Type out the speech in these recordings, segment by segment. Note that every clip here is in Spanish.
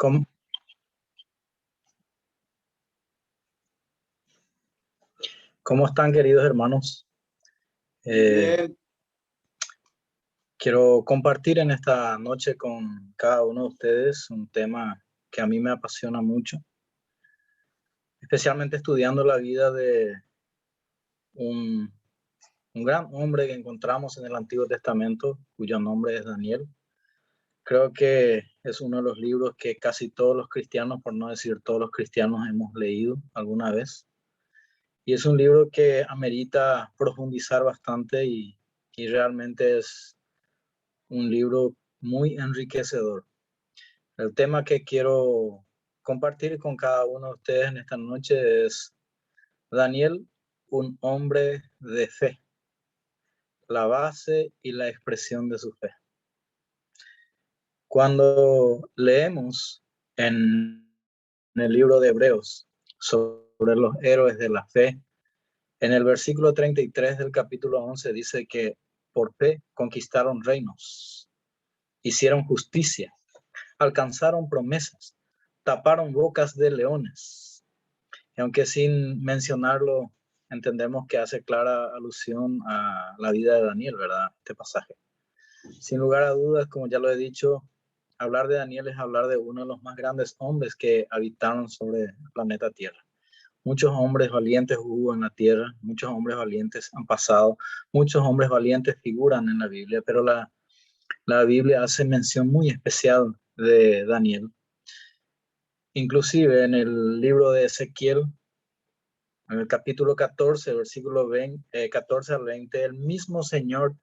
¿Cómo, cómo están, queridos hermanos? Bien. Quiero compartir en esta noche con cada uno de ustedes un tema que a mí me apasiona mucho, especialmente estudiando la vida de un gran hombre que encontramos en el Antiguo Testamento, cuyo nombre es Daniel. Creo que es uno de los libros que casi todos los cristianos, por no decir todos los cristianos, hemos leído alguna vez. Y es un libro que amerita profundizar bastante y realmente es un libro muy enriquecedor. El tema que quiero compartir con cada uno de ustedes en esta noche es Daniel, un hombre de fe, la base y la expresión de su fe. Cuando leemos en el libro de Hebreos sobre los héroes de la fe, en el versículo 33 del capítulo 11 dice que por fe conquistaron reinos, hicieron justicia, alcanzaron promesas, taparon bocas de leones. Y aunque sin mencionarlo, entendemos que hace clara alusión a la vida de Daniel, ¿verdad? Este pasaje. Sin lugar a dudas, como ya lo he dicho, hablar de Daniel es hablar de uno de los más grandes hombres que habitaron sobre el planeta Tierra. Muchos hombres valientes hubo en la tierra, muchos hombres valientes han pasado, muchos hombres valientes figuran en la Biblia, pero la Biblia hace mención muy especial de Daniel. Inclusive en el libro de Ezequiel, en el capítulo 14, versículo 14 al 20, el mismo Señor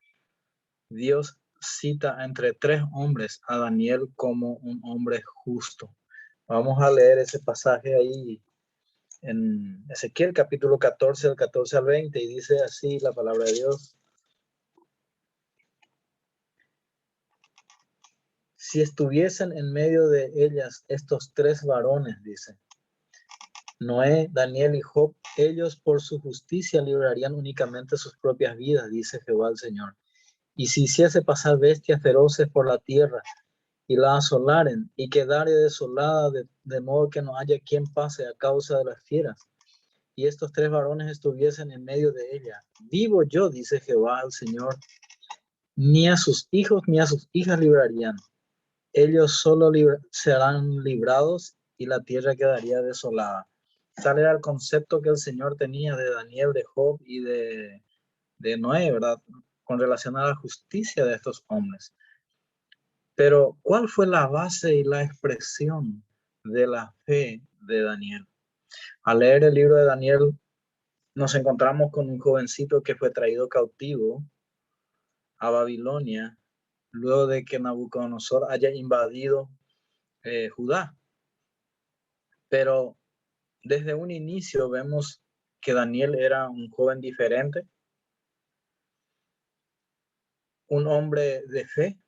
Dios cita entre tres hombres a Daniel como un hombre justo. Vamos a leer ese pasaje ahí en Ezequiel capítulo 14, del 14 al 20, y dice así la palabra de Dios. Si estuviesen en medio de ellas estos tres varones, dice, Noé, Daniel y Job, ellos por su justicia librarían únicamente sus propias vidas, dice Jehová el Señor. Y si hiciese pasar bestias feroces por la tierra y la asolaren y quedare desolada de modo que no haya quien pase a causa de las fieras, y estos tres varones estuviesen en medio de ella, vivo yo, dice Jehová el Señor, ni a sus hijos ni a sus hijas librarían. Ellos solo serán librados y la tierra quedaría desolada. Tal era el concepto que el Señor tenía de Daniel, de Job y de Noé, ¿verdad? Con relación a la justicia de estos hombres. Pero, ¿cuál fue la base y la expresión de la fe de Daniel? Al leer el libro de Daniel, nos encontramos con un jovencito que fue traído cautivo a Babilonia luego de que Nabucodonosor haya invadido Judá. Pero desde un inicio vemos que Daniel era un joven diferente, un hombre de fe,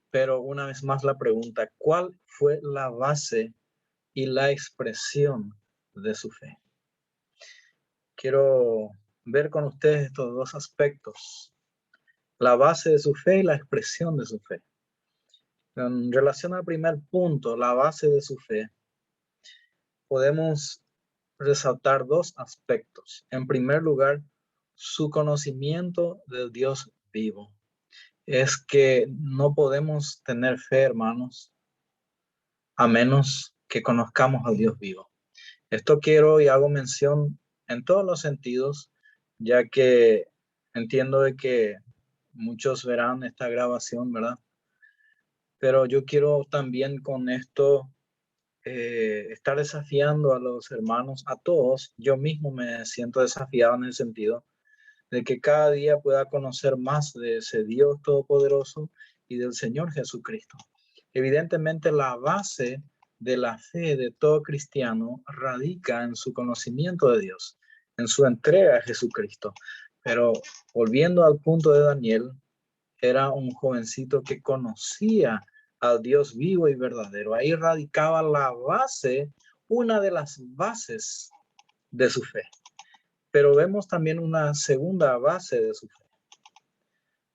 pero una vez más la pregunta, ¿cuál fue la base y la expresión de su fe? Quiero ver con ustedes estos dos aspectos, la base de su fe y la expresión de su fe. En relación al primer punto, la base de su fe, podemos resaltar dos aspectos. En primer lugar, su conocimiento del Dios vivo. Es que no podemos tener fe, hermanos, a menos que conozcamos al Dios vivo. Esto quiero y hago mención en todos los sentidos, ya que entiendo de que muchos verán esta grabación, ¿verdad? Pero yo quiero también con esto estar desafiando a los hermanos, a todos. Yo mismo me siento desafiado en el sentido de que cada día pueda conocer más de ese Dios todopoderoso y del Señor Jesucristo. Evidentemente, la base de la fe de todo cristiano radica en su conocimiento de Dios, en su entrega a Jesucristo. Pero volviendo al punto de Daniel, era un jovencito que conocía al Dios vivo y verdadero. Ahí radicaba la base, una de las bases de su fe. Pero vemos también una segunda base de su fe.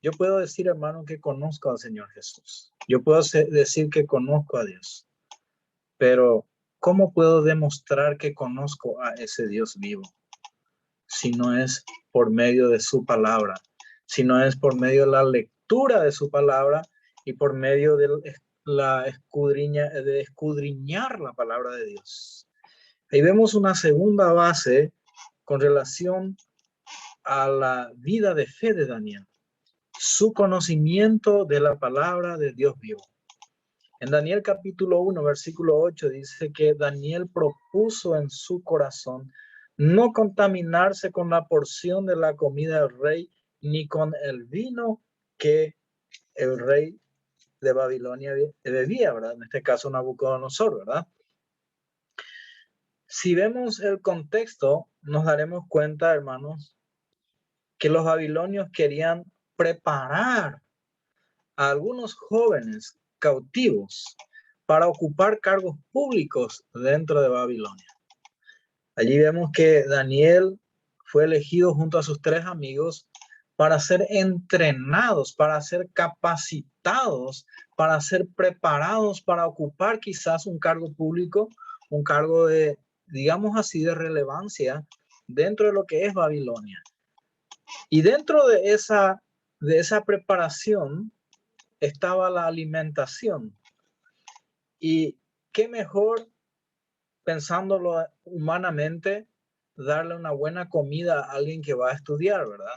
Yo puedo decir, hermano, que conozco al Señor Jesús. Yo puedo decir que conozco a Dios. Pero ¿cómo puedo demostrar que conozco a ese Dios vivo? Si no es por medio de su palabra, si no es por medio de la lectura de su palabra y por medio de escudriñar la palabra de Dios. Ahí vemos una segunda base con relación a la vida de fe de Daniel, su conocimiento de la palabra de Dios vivo. En Daniel capítulo 1, versículo 8 dice que Daniel propuso en su corazón no contaminarse con la porción de la comida del rey, ni con el vino que el rey de Babilonia bebía, ¿verdad? En este caso Nabucodonosor, ¿verdad? Si vemos el contexto, nos daremos cuenta, hermanos, que los babilonios querían preparar a algunos jóvenes cautivos para ocupar cargos públicos dentro de Babilonia. Allí vemos que Daniel fue elegido junto a sus 3 amigos para ser entrenados, para ser capacitados, para ser preparados para ocupar quizás un cargo público, un cargo de, digamos así, de relevancia dentro de lo que es Babilonia. Y dentro de esa preparación estaba la alimentación. Y qué mejor, pensándolo humanamente, darle una buena comida a alguien que va a estudiar, ¿verdad?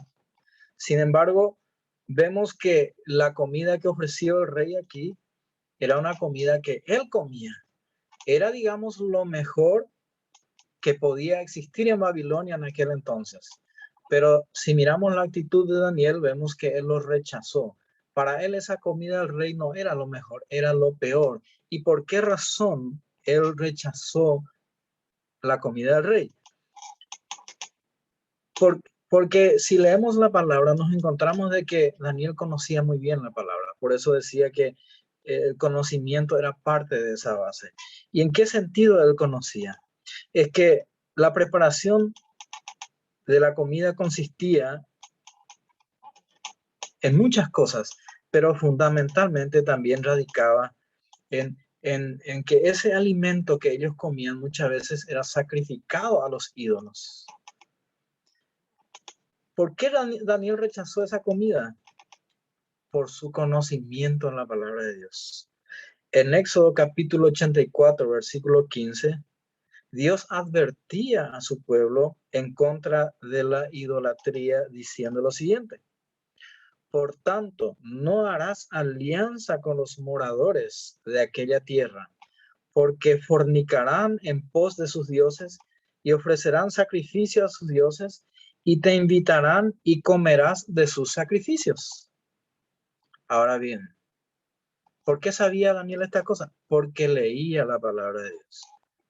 Sin embargo, vemos que la comida que ofreció el rey aquí era una comida que él comía. Era, digamos, lo mejor que podía existir en Babilonia en aquel entonces. Pero si miramos la actitud de Daniel, vemos que él lo rechazó. Para él esa comida del rey no era lo mejor, era lo peor. ¿Y por qué razón él rechazó la comida del rey? Porque si leemos la palabra nos encontramos de que Daniel conocía muy bien la palabra. Por eso decía que el conocimiento era parte de esa base. ¿Y en qué sentido él conocía? Es que la preparación de la comida consistía en muchas cosas, pero fundamentalmente también radicaba en que ese alimento que ellos comían muchas veces era sacrificado a los ídolos. ¿Por qué Daniel rechazó esa comida? Por su conocimiento en la palabra de Dios. En Éxodo capítulo 84, versículo 15, Dios advertía a su pueblo en contra de la idolatría diciendo lo siguiente: por tanto, no harás alianza con los moradores de aquella tierra, porque fornicarán en pos de sus dioses y ofrecerán sacrificio a sus dioses y te invitarán y comerás de sus sacrificios. Ahora bien, ¿por qué sabía Daniel esta cosa? Porque leía la palabra de Dios,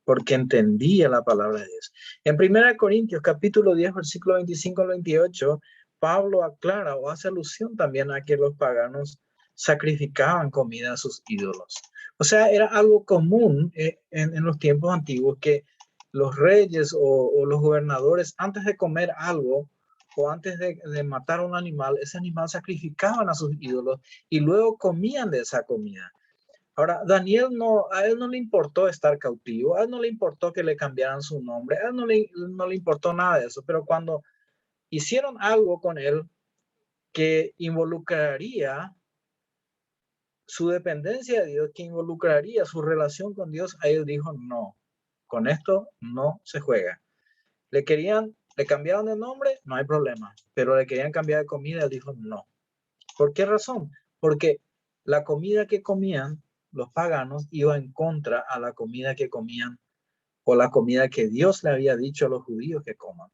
porque entendía la palabra de Dios. En 1 Corintios capítulo 10, versículo 25 al 28, Pablo aclara o hace alusión también a que los paganos sacrificaban comida a sus ídolos. O sea, era algo común en los tiempos antiguos que los reyes o los gobernadores, antes de comer algo o antes de matar a un animal, ese animal sacrificaban a sus ídolos y luego comían de esa comida. Ahora, Daniel a él no le importó estar cautivo, a él no le importó que le cambiaran su nombre, a él no le importó nada de eso, pero cuando hicieron algo con él que involucraría su dependencia de Dios, que involucraría su relación con Dios, a él dijo no, con esto no se juega. Le cambiaron de nombre, no hay problema, pero le querían cambiar de comida, él dijo no. ¿Por qué razón? Porque la comida que comían los paganos iba en contra a la comida que comían o la comida que Dios le había dicho a los judíos que coman.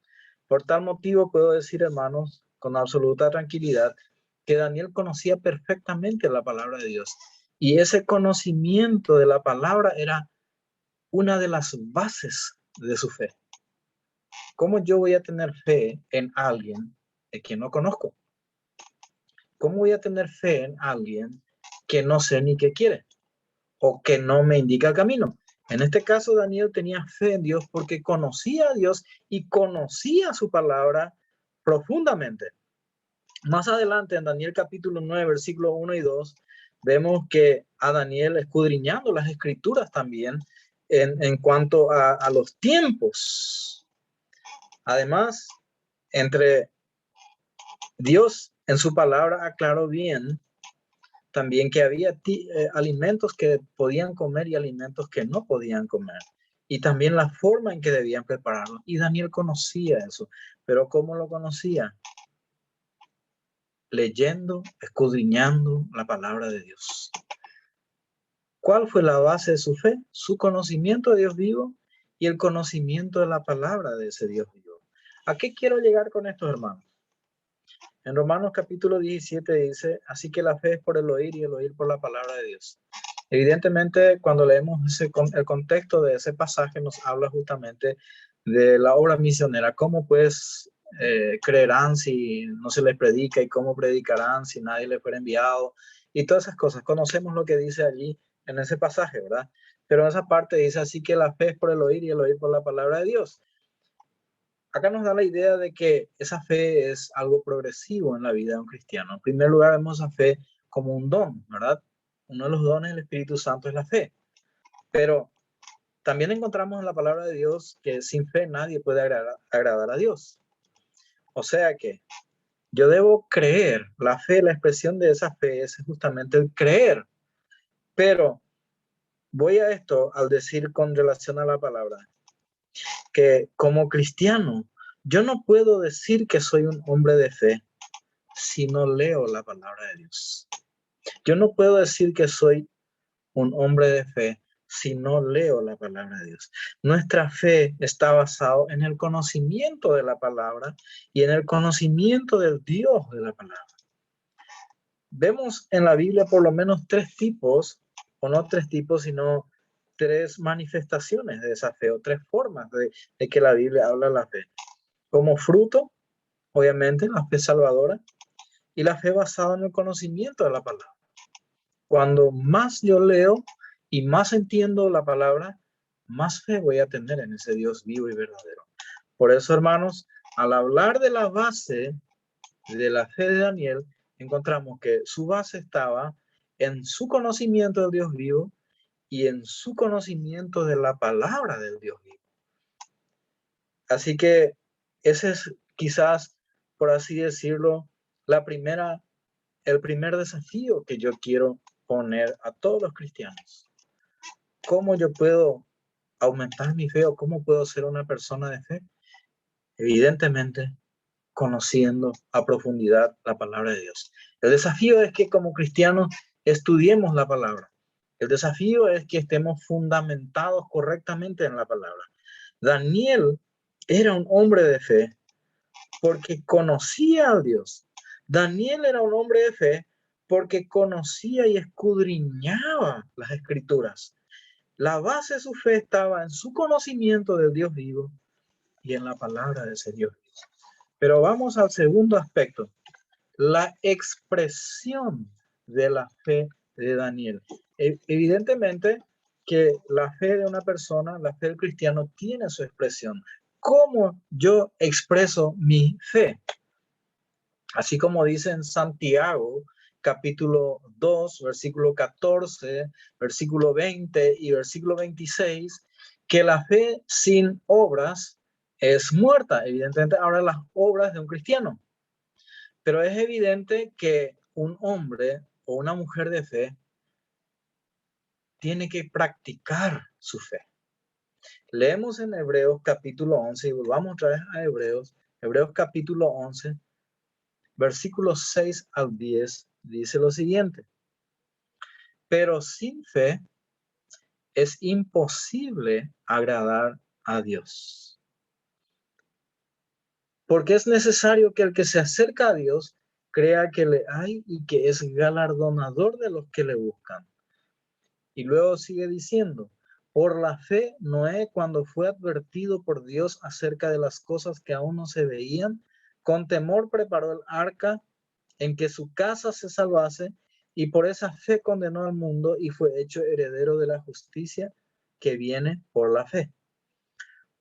Por tal motivo puedo decir, hermanos, con absoluta tranquilidad, que Daniel conocía perfectamente la palabra de Dios. Y ese conocimiento de la palabra era una de las bases de su fe. ¿Cómo yo voy a tener fe en alguien de quien no conozco? ¿Cómo voy a tener fe en alguien que no sé ni qué quiere o que no me indica el camino? En este caso, Daniel tenía fe en Dios porque conocía a Dios y conocía su palabra profundamente. Más adelante, en Daniel capítulo 9, versículos 1 y 2, vemos que a Daniel, escudriñando las escrituras también, en cuanto a los tiempos. Además, entre Dios en su palabra aclaró bien también que había alimentos que podían comer y alimentos que no podían comer. Y también la forma en que debían prepararlo. Y Daniel conocía eso. Pero ¿cómo lo conocía? Leyendo, escudriñando la palabra de Dios. ¿Cuál fue la base de su fe? Su conocimiento de Dios vivo y el conocimiento de la palabra de ese Dios vivo. ¿A qué quiero llegar con esto, hermanos? En Romanos capítulo 17 dice, así que la fe es por el oír y el oír por la palabra de Dios. Evidentemente, cuando leemos el contexto de ese pasaje, nos habla justamente de la obra misionera. ¿Cómo pues creerán si no se les predica? ¿Y cómo predicarán si nadie les fuera enviado? Y todas esas cosas. Conocemos lo que dice allí en ese pasaje, ¿verdad? Pero en esa parte dice, así que la fe es por el oír y el oír por la palabra de Dios. Acá nos da la idea de que esa fe es algo progresivo en la vida de un cristiano. En primer lugar, vemos esa fe como un don, ¿verdad? Uno de los dones del Espíritu Santo es la fe. Pero también encontramos en la palabra de Dios que sin fe nadie puede agradar a Dios. O sea que yo debo creer. La fe, la expresión de esa fe es justamente el creer. Pero voy a esto al decir con relación a la palabra, que como cristiano, yo no puedo decir que soy un hombre de fe si no leo la palabra de Dios. Yo no puedo decir que soy un hombre de fe si no leo la palabra de Dios. Nuestra fe está basada en el conocimiento de la palabra y en el conocimiento del Dios de la palabra. Vemos en la Biblia por lo menos tres tipos, o no tres tipos, sino tres manifestaciones de esa fe, o tres formas de que la Biblia habla de la fe. Como fruto, obviamente, la fe salvadora, y la fe basada en el conocimiento de la palabra. Cuando más yo leo y más entiendo la palabra, más fe voy a tener en ese Dios vivo y verdadero. Por eso, hermanos, al hablar de la base de la fe de Daniel, encontramos que su base estaba en su conocimiento del Dios vivo y en su conocimiento de la palabra del Dios vivo. Así que ese es quizás, por así decirlo, el primer desafío que yo quiero poner a todos los cristianos. ¿Cómo yo puedo aumentar mi fe o cómo puedo ser una persona de fe? Evidentemente, conociendo a profundidad la palabra de Dios. El desafío es que como cristianos estudiemos la palabra. El desafío es que estemos fundamentados correctamente en la palabra. Daniel era un hombre de fe porque conocía a Dios. Daniel era un hombre de fe porque conocía y escudriñaba las escrituras. La base de su fe estaba en su conocimiento del Dios vivo y en la palabra de ese Dios vivo. Pero vamos al segundo aspecto, la expresión de la fe de Daniel. Evidentemente que la fe de una persona, la fe del cristiano, tiene su expresión. ¿Cómo yo expreso mi fe? Así como dice en Santiago, capítulo 2, versículo 14, versículo 20 y versículo 26, que la fe sin obras es muerta. Evidentemente, ahora las obras de un cristiano. Pero es evidente que un hombre o una mujer de fe tiene que practicar su fe. Leemos en Hebreos capítulo 11 y volvamos otra vez a Hebreos capítulo 11, versículos 6 al 10, dice lo siguiente. Pero sin fe es imposible agradar a Dios. Porque es necesario que el que se acerca a Dios crea que le hay y que es galardonador de los que le buscan. Y luego sigue diciendo, por la fe Noé, cuando fue advertido por Dios acerca de las cosas que aún no se veían, con temor preparó el arca en que su casa se salvase, y por esa fe condenó al mundo y fue hecho heredero de la justicia que viene por la fe.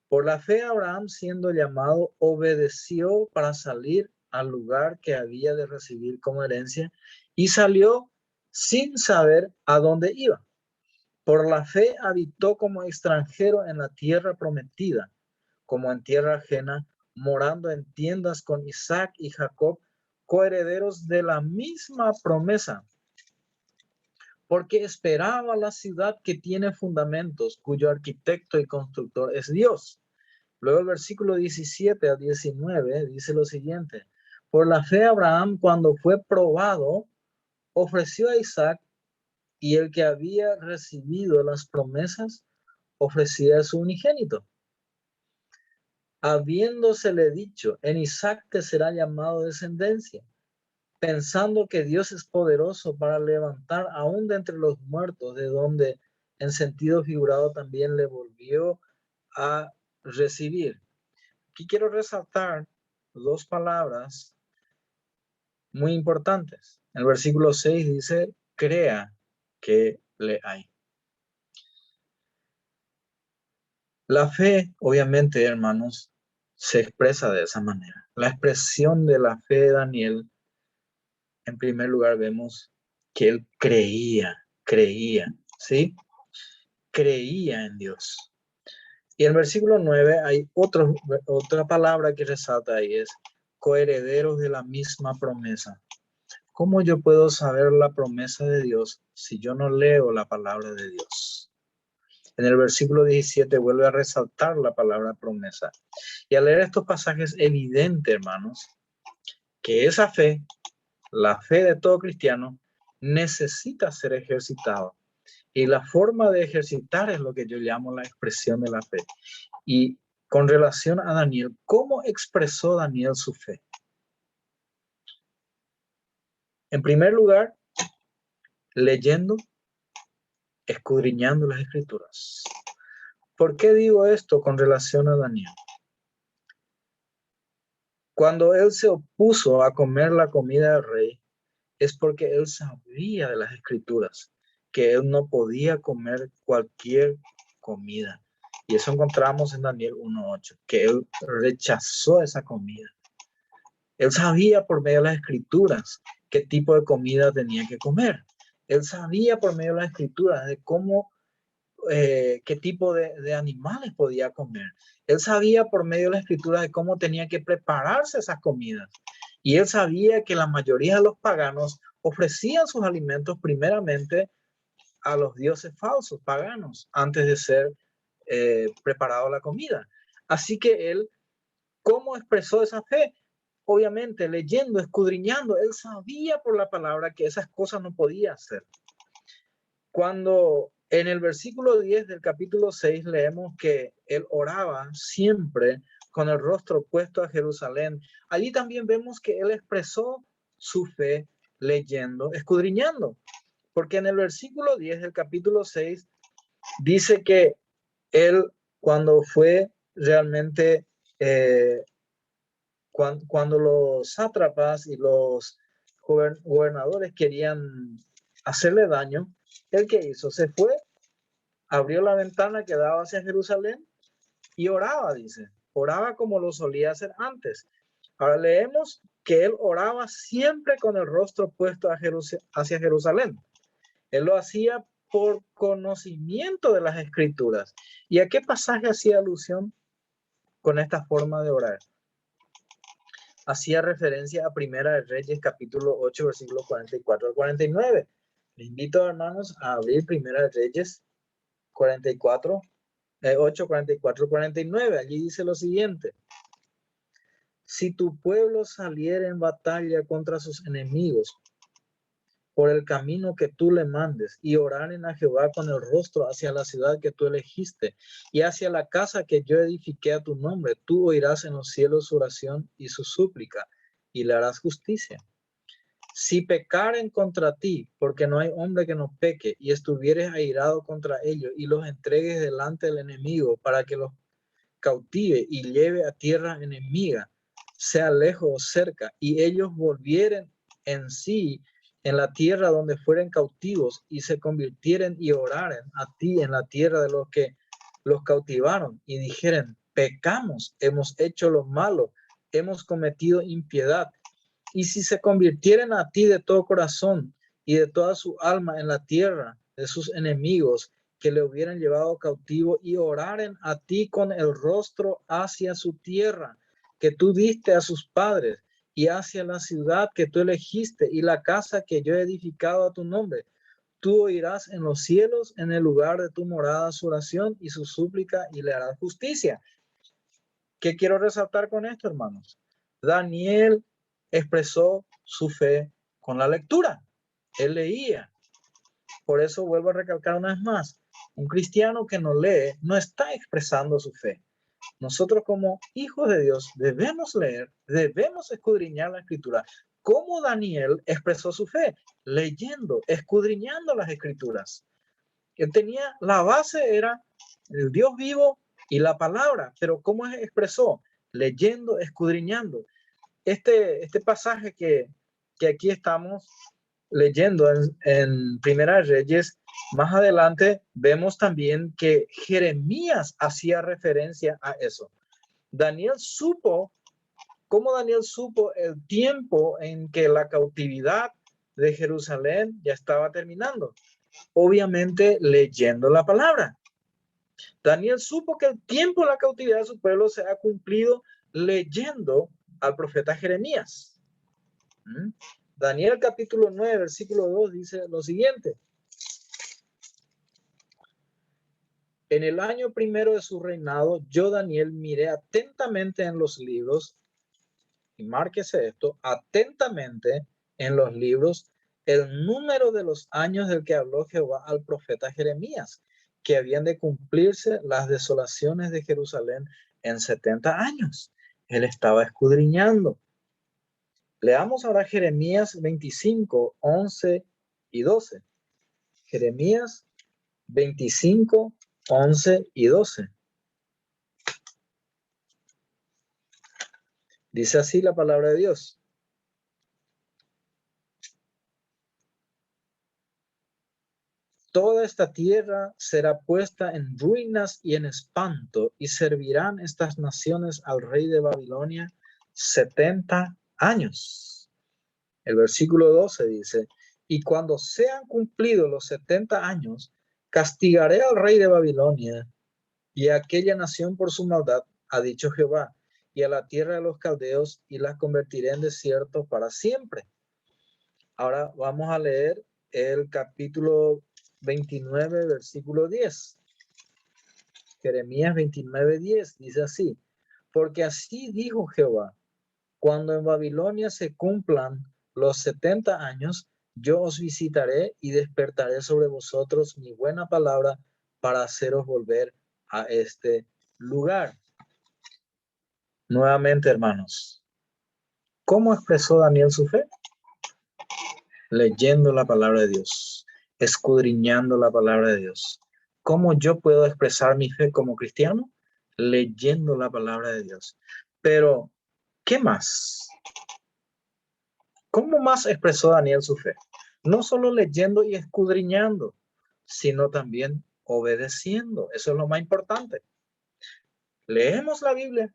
Por la fe Abraham, siendo llamado, obedeció para salir al lugar que había de recibir como herencia y salió sin saber a dónde iba. Por la fe habitó como extranjero en la tierra prometida, como en tierra ajena, morando en tiendas con Isaac y Jacob, coherederos de la misma promesa, porque esperaba la ciudad que tiene fundamentos, cuyo arquitecto y constructor es Dios. Luego el versículo 17 a 19 dice lo siguiente: por la fe Abraham, cuando fue probado, ofreció a Isaac, y el que había recibido las promesas ofrecía a su unigénito, habiéndosele dicho: en Isaac te será llamado descendencia, pensando que Dios es poderoso para levantar aún de entre los muertos, de donde en sentido figurado también le volvió a recibir. Aquí quiero resaltar dos palabras muy importantes. El versículo 6 dice: crea que le hay. La fe, obviamente, hermanos, se expresa de esa manera. La expresión de la fe de Daniel, en primer lugar, vemos que él creía, ¿sí? Creía en Dios. Y en el versículo 9 hay otra palabra que resalta ahí, es coherederos de la misma promesa. ¿Cómo yo puedo saber la promesa de Dios si yo no leo la palabra de Dios? En el versículo 17 vuelve a resaltar la palabra promesa. Y al leer estos pasajes, evidente, hermanos, que esa fe, la fe de todo cristiano, necesita ser ejercitado. Y la forma de ejercitar es lo que yo llamo la expresión de la fe. Y con relación a Daniel, ¿cómo expresó Daniel su fe? En primer lugar, leyendo, escudriñando las escrituras. ¿Por qué digo esto con relación a Daniel? Cuando él se opuso a comer la comida del rey, es porque él sabía de las escrituras, que él no podía comer cualquier comida. Y eso encontramos en Daniel 1:8, que él rechazó esa comida. Él sabía por medio de las escrituras qué tipo de comida tenía que comer. Él sabía por medio de las escrituras de cómo, qué tipo de animales podía comer. Él sabía por medio de las escrituras de cómo tenía que prepararse esas comidas. Y él sabía que la mayoría de los paganos ofrecían sus alimentos primeramente a los dioses falsos, paganos, antes de ser preparado la comida. Así que él, ¿cómo expresó esa fe? Obviamente, leyendo, escudriñando. Él sabía por la palabra que esas cosas no podía hacer. Cuando en el versículo 10 del capítulo 6 leemos que él oraba siempre con el rostro puesto a Jerusalén, allí también vemos que él expresó su fe leyendo, escudriñando, porque en el versículo 10 del capítulo 6 dice que él, cuando fue realmente, cuando los sátrapas y los gobernadores querían hacerle daño, ¿él qué hizo? Se fue, abrió la ventana que daba hacia Jerusalén y oraba, dice. Oraba como lo solía hacer antes. Ahora leemos que él oraba siempre con el rostro puesto hacia Jerusalén. Él lo hacía por conocimiento de las escrituras. ¿Y a qué pasaje hacía alusión con esta forma de orar? Hacía referencia a Primera de Reyes, capítulo 8, versículos 44 al 49. Les invito, hermanos, a abrir Primera de Reyes 44, 8, 44, 49. Allí dice lo siguiente: si tu pueblo saliera en batalla contra sus enemigos por el camino que tú le mandes, y oraren a Jehová con el rostro hacia la ciudad que tú elegiste y hacia la casa que yo edifiqué a tu nombre, tú oirás en los cielos su oración y su súplica, y le harás justicia. Si pecaren contra ti, porque no hay hombre que no peque, y estuvieres airado contra ellos, y los entregues delante del enemigo para que los cautive y lleve a tierra enemiga, sea lejos o cerca, y ellos volvieren en sí en la tierra donde fueren cautivos, y se convirtieren y oraren a ti en la tierra de los que los cautivaron, y dijeren: pecamos, hemos hecho lo malo, hemos cometido impiedad. Y si se convirtieren a ti de todo corazón y de toda su alma en la tierra de sus enemigos, que le hubieran llevado cautivo y oraren a ti con el rostro hacia su tierra, que tú diste a sus padres, y hacia la ciudad que tú elegiste y la casa que yo he edificado a tu nombre. Tú oirás en los cielos, en el lugar de tu morada, su oración y su súplica, y le harás justicia. ¿Qué quiero resaltar con esto, hermanos? Daniel expresó su fe con la lectura. Él leía. Por eso vuelvo a recalcar una vez más, un cristiano que no lee no está expresando su fe. Nosotros como hijos de Dios debemos leer, debemos escudriñar la escritura. ¿Cómo Daniel expresó su fe? Leyendo, escudriñando las escrituras. Él tenía, la base era el Dios vivo y la palabra, pero ¿cómo expresó? Leyendo, escudriñando. Este pasaje que aquí estamos leyendo en Primera Reyes, más adelante vemos también que Jeremías hacía referencia a eso. ¿Cómo Daniel supo el tiempo en que la cautividad de Jerusalén ya estaba terminando? Obviamente leyendo la palabra. Daniel supo que el tiempo de la cautividad de su pueblo se ha cumplido leyendo al profeta Jeremías. Daniel capítulo 9, versículo 2 dice lo siguiente. En el año primero de su reinado, yo, Daniel, miré atentamente en los libros, y márquese esto, atentamente en los libros, el número de los años del que habló Jehová al profeta Jeremías, que habían de cumplirse las desolaciones de Jerusalén en 70 años. Él estaba escudriñando. Leamos ahora Jeremías 25, 11 y 12. Jeremías 25, 11 y 12. Dice así la palabra de Dios. Toda esta tierra será puesta en ruinas y en espanto, y servirán estas naciones al rey de Babilonia 70 años. El versículo 12 dice, y cuando sean cumplidos los 70 años, castigaré al rey de Babilonia y a aquella nación por su maldad, ha dicho Jehová, y a la tierra de los caldeos, y las convertiré en desierto para siempre. Ahora vamos a leer el capítulo 29, versículo 10. Jeremías 29, 10 dice así, porque así dijo Jehová, cuando en Babilonia se cumplan los 70 años, yo os visitaré y despertaré sobre vosotros mi buena palabra para haceros volver a este lugar. Nuevamente, hermanos, ¿cómo expresó Daniel su fe? Leyendo la palabra de Dios, escudriñando la palabra de Dios. ¿Cómo yo puedo expresar mi fe como cristiano? Leyendo la palabra de Dios. Pero, ¿qué más? ¿Cómo más expresó Daniel su fe? No solo leyendo y escudriñando, sino también obedeciendo. Eso es lo más importante. Leemos la Biblia.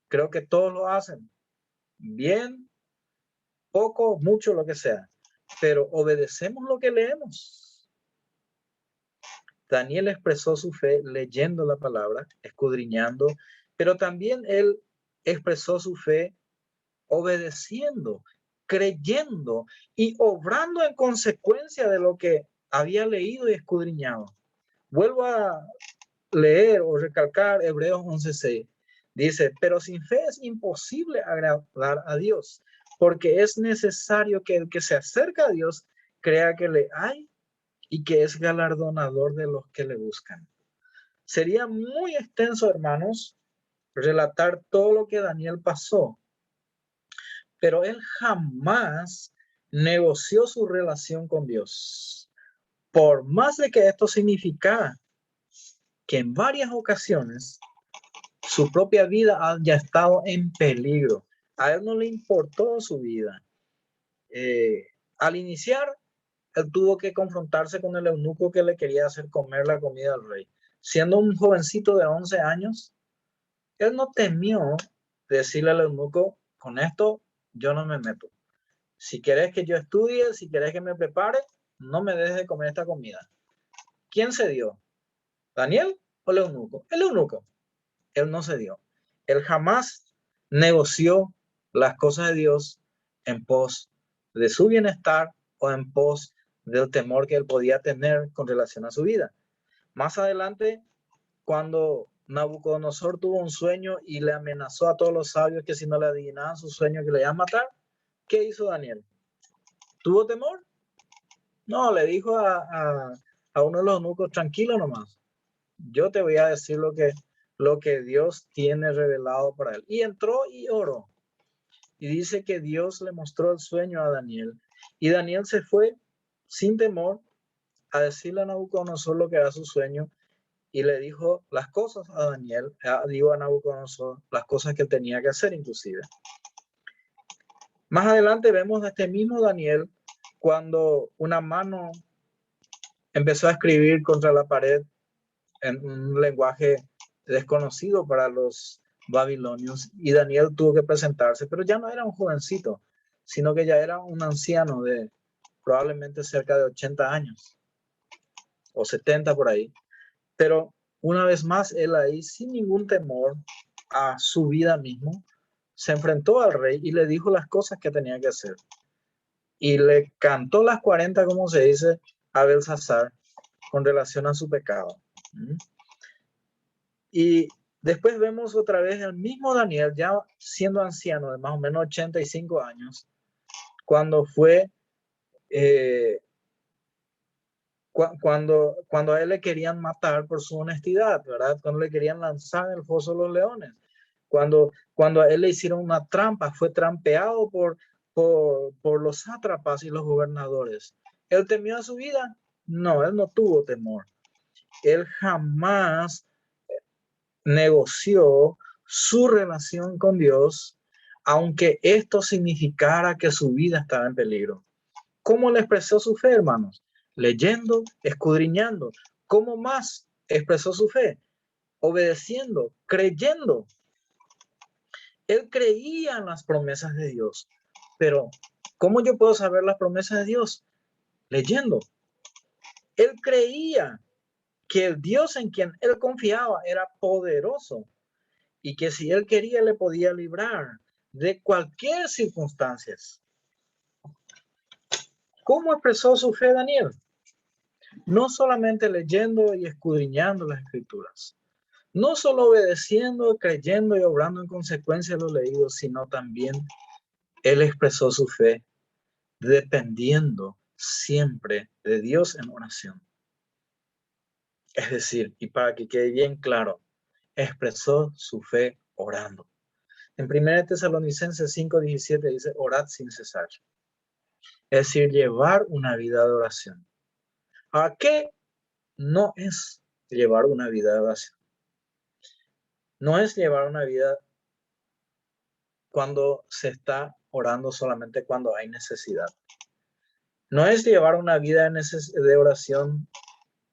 Creo que todos lo hacen. Bien, poco, mucho, lo que sea. Pero obedecemos lo que leemos. Daniel expresó su fe leyendo la palabra, escudriñando, pero también él expresó su fe obedeciendo, creyendo y obrando en consecuencia de lo que había leído y escudriñado. Vuelvo a leer o recalcar Hebreos 11:6. Dice, pero sin fe es imposible agradar a Dios, porque es necesario que el que se acerca a Dios crea que le hay y que es galardonador de los que le buscan. Sería muy extenso, hermanos, relatar todo lo que Daniel pasó, pero él jamás negoció su relación con Dios. Por más de que esto significara que en varias ocasiones su propia vida haya estado en peligro. A él no le importó su vida. Al iniciar, él tuvo que confrontarse con el eunuco que le quería hacer comer la comida al rey. Siendo un jovencito de 11 años, él no temió decirle al eunuco, con esto yo no me meto. Si querés que yo estudie, si querés que me prepare, no me dejes de comer esta comida. ¿quién cedió? ¿Daniel o el eunuco? El eunuco. Él no cedió. Él jamás negoció las cosas de Dios en pos de su bienestar o en pos del temor que él podía tener con relación a su vida. Más adelante, cuando Nabucodonosor tuvo un sueño y le amenazó a todos los sabios que si no le adivinaban su sueño que le iban a matar, ¿qué hizo Daniel? ¿Tuvo temor? No, le dijo a uno de los eunucos, tranquilo nomás, yo te voy a decir lo que Dios tiene revelado para él. Y entró y oró. Y dice que Dios le mostró el sueño a Daniel. Y Daniel se fue sin temor a decirle a Nabucodonosor lo que era su sueño. Y le dijo las cosas a Daniel, digo a Nabucodonosor, las cosas que tenía que hacer inclusive. Más adelante vemos a este mismo Daniel cuando una mano empezó a escribir contra la pared en un lenguaje desconocido para los babilonios y Daniel tuvo que presentarse, pero ya no era un jovencito, sino que ya era un anciano de probablemente cerca de 80 años o 70 por ahí. Pero una vez más, él ahí sin ningún temor a su vida mismo, se enfrentó al rey y le dijo las cosas que tenía que hacer. Y le cantó las 40, como se dice, a Belsasar con relación a su pecado. Y después vemos otra vez el mismo Daniel, ya siendo anciano de más o menos 85 años, cuando fue, cuando a él le querían matar por su honestidad, ¿verdad? Cuando le querían lanzar en el foso de los leones. Cuando a él le hicieron una trampa, fue trampeado por los sátrapas y los gobernadores. ¿Él temió a su vida? No, él no tuvo temor. Él jamás negoció su relación con Dios, aunque esto significara que su vida estaba en peligro. ¿Cómo le expresó su fe, hermanos? Leyendo, escudriñando. ¿Cómo más expresó su fe? Obedeciendo, creyendo. Él creía en las promesas de Dios, pero ¿cómo yo puedo saber las promesas de Dios? Leyendo. Él creía que el Dios en quien él confiaba era poderoso y que si él quería le podía librar de cualquier circunstancia. ¿Cómo expresó su fe Daniel? No solamente leyendo y escudriñando las escrituras, no solo obedeciendo, creyendo y obrando en consecuencia de lo leído, sino también él expresó su fe dependiendo siempre de Dios en oración. Es decir, y para que quede bien claro, expresó su fe orando. En 1 Tesalonicenses 5:17 dice, orad sin cesar. Es decir, llevar una vida de oración. ¿A qué no es llevar una vida de oración? No es llevar una vida cuando se está orando solamente cuando hay necesidad. No es llevar una vida de oración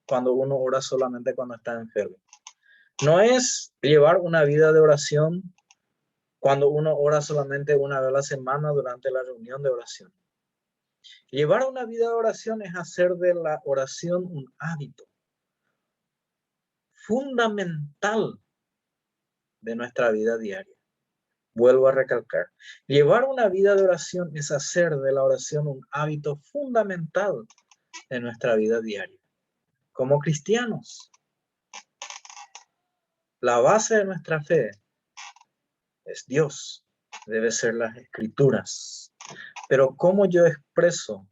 cuando uno ora solamente cuando está enfermo. No es llevar una vida de oración cuando uno ora solamente una vez a la semana durante la reunión de oración. Llevar una vida de oración es hacer de la oración un hábito fundamental de nuestra vida diaria. Vuelvo a recalcar, llevar una vida de oración es hacer de la oración un hábito fundamental de nuestra vida diaria. Como cristianos, la base de nuestra fe es Dios, debe ser las escrituras. Pero ¿cómo yo expreso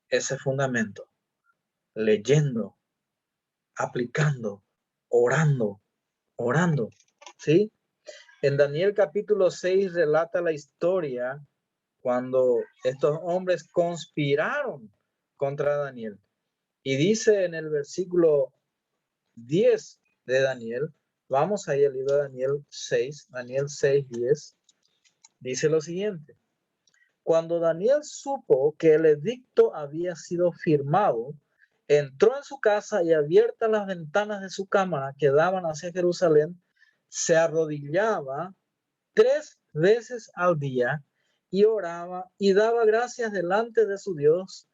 ese fundamento? Leyendo, aplicando, orando, ¿sí? En Daniel capítulo 6 relata la historia cuando estos hombres conspiraron contra Daniel. Y dice en el versículo 10 de Daniel, vamos ahí al libro de Daniel 6:10, dice lo siguiente. Cuando Daniel supo que el edicto había sido firmado, entró en su casa y abiertas las ventanas de su cámara que daban hacia Jerusalén, se arrodillaba 3 veces al día y oraba y daba gracias delante de su Dios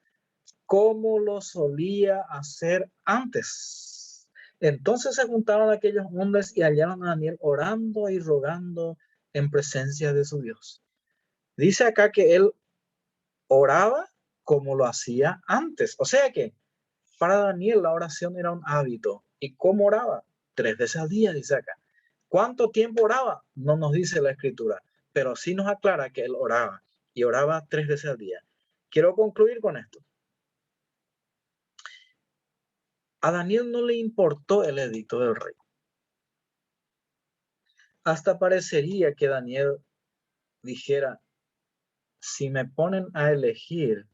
como lo solía hacer antes. Entonces se juntaron aquellos hombres y hallaron a Daniel orando y rogando en presencia de su Dios. Dice acá que él oraba como lo hacía antes. O sea que para Daniel la oración era un hábito. ¿Y cómo oraba? 3 veces al día, dice acá. ¿Cuánto tiempo oraba? No nos dice la escritura, pero sí nos aclara que él oraba y oraba 3 veces al día. Quiero concluir con esto. A Daniel no le importó el edicto del rey. Hasta parecería que Daniel dijera, si me ponen a elegir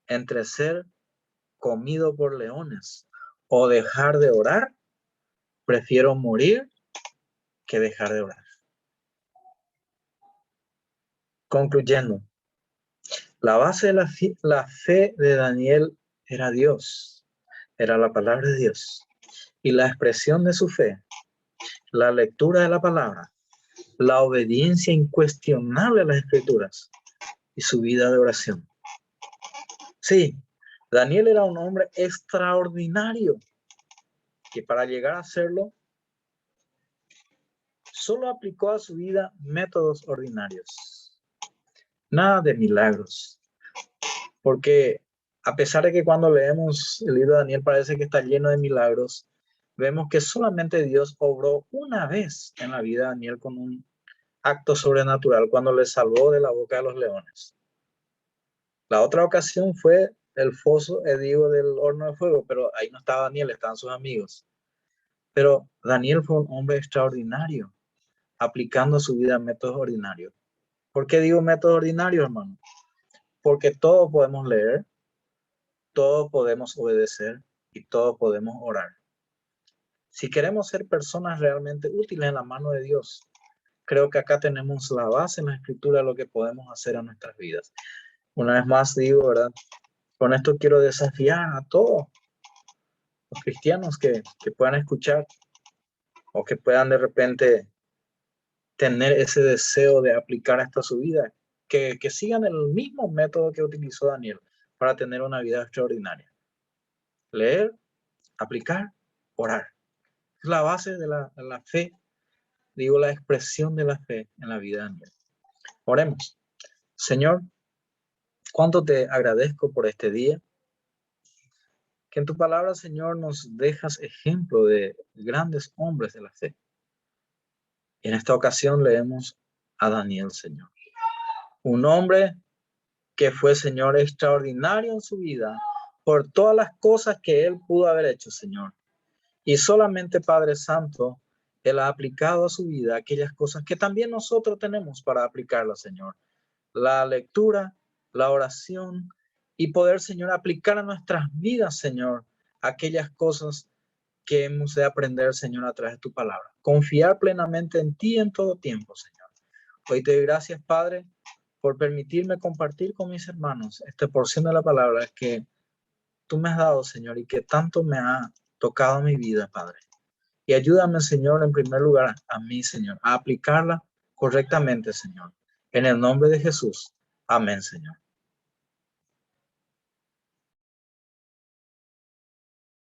entre ser comido por leones o dejar de orar, prefiero morir que dejar de orar. Concluyendo, la base de la fe de Daniel era Dios, era la palabra de Dios. Y la expresión de su fe, la lectura de la palabra, la obediencia incuestionable a las escrituras y su vida de oración. Sí, Daniel era un hombre extraordinario que para llegar a serlo solo aplicó a su vida métodos ordinarios. Nada de milagros. Porque a pesar de que cuando leemos el libro de Daniel parece que está lleno de milagros, vemos que solamente Dios obró una vez en la vida de Daniel con un acto sobrenatural cuando le salvó de la boca de los leones. La otra ocasión fue el foso, digo, del horno de fuego, pero ahí no estaba Daniel, estaban sus amigos. Pero Daniel fue un hombre extraordinario, aplicando a su vida métodos ordinarios. ¿Por qué digo métodos ordinarios, hermano? Porque todos podemos leer, todos podemos obedecer y todos podemos orar. Si queremos ser personas realmente útiles en la mano de Dios, creo que acá tenemos la base en la escritura de lo que podemos hacer en nuestras vidas. Una vez más digo, ¿verdad? Con esto quiero desafiar a todos los cristianos que puedan escuchar o que puedan de repente tener ese deseo de aplicar esto a su vida, que sigan el mismo método que utilizó Daniel para tener una vida extraordinaria. Leer, aplicar, orar. Es la base de la fe, digo, la expresión de la fe en la vida de Daniel. Oremos. Señor, cuánto te agradezco por este día. Que en tu palabra, Señor, nos dejas ejemplo de grandes hombres de la fe. En esta ocasión leemos a Daniel, Señor. Un hombre que fue, Señor, extraordinario en su vida por todas las cosas que él pudo haber hecho, Señor. Y solamente, Padre Santo, él ha aplicado a su vida aquellas cosas que también nosotros tenemos para aplicarlas, Señor. La lectura, la oración y poder, Señor, aplicar a nuestras vidas, Señor, aquellas cosas que hemos de aprender, Señor, a través de tu palabra. Confiar plenamente en ti en todo tiempo, Señor. Hoy te doy gracias, Padre, por permitirme compartir con mis hermanos esta porción de la palabra que tú me has dado, Señor, y que tanto me ha tocado mi vida, Padre. Y ayúdame, Señor, en primer lugar a mí, Señor, a aplicarla correctamente, Señor. En el nombre de Jesús. Amén, Señor.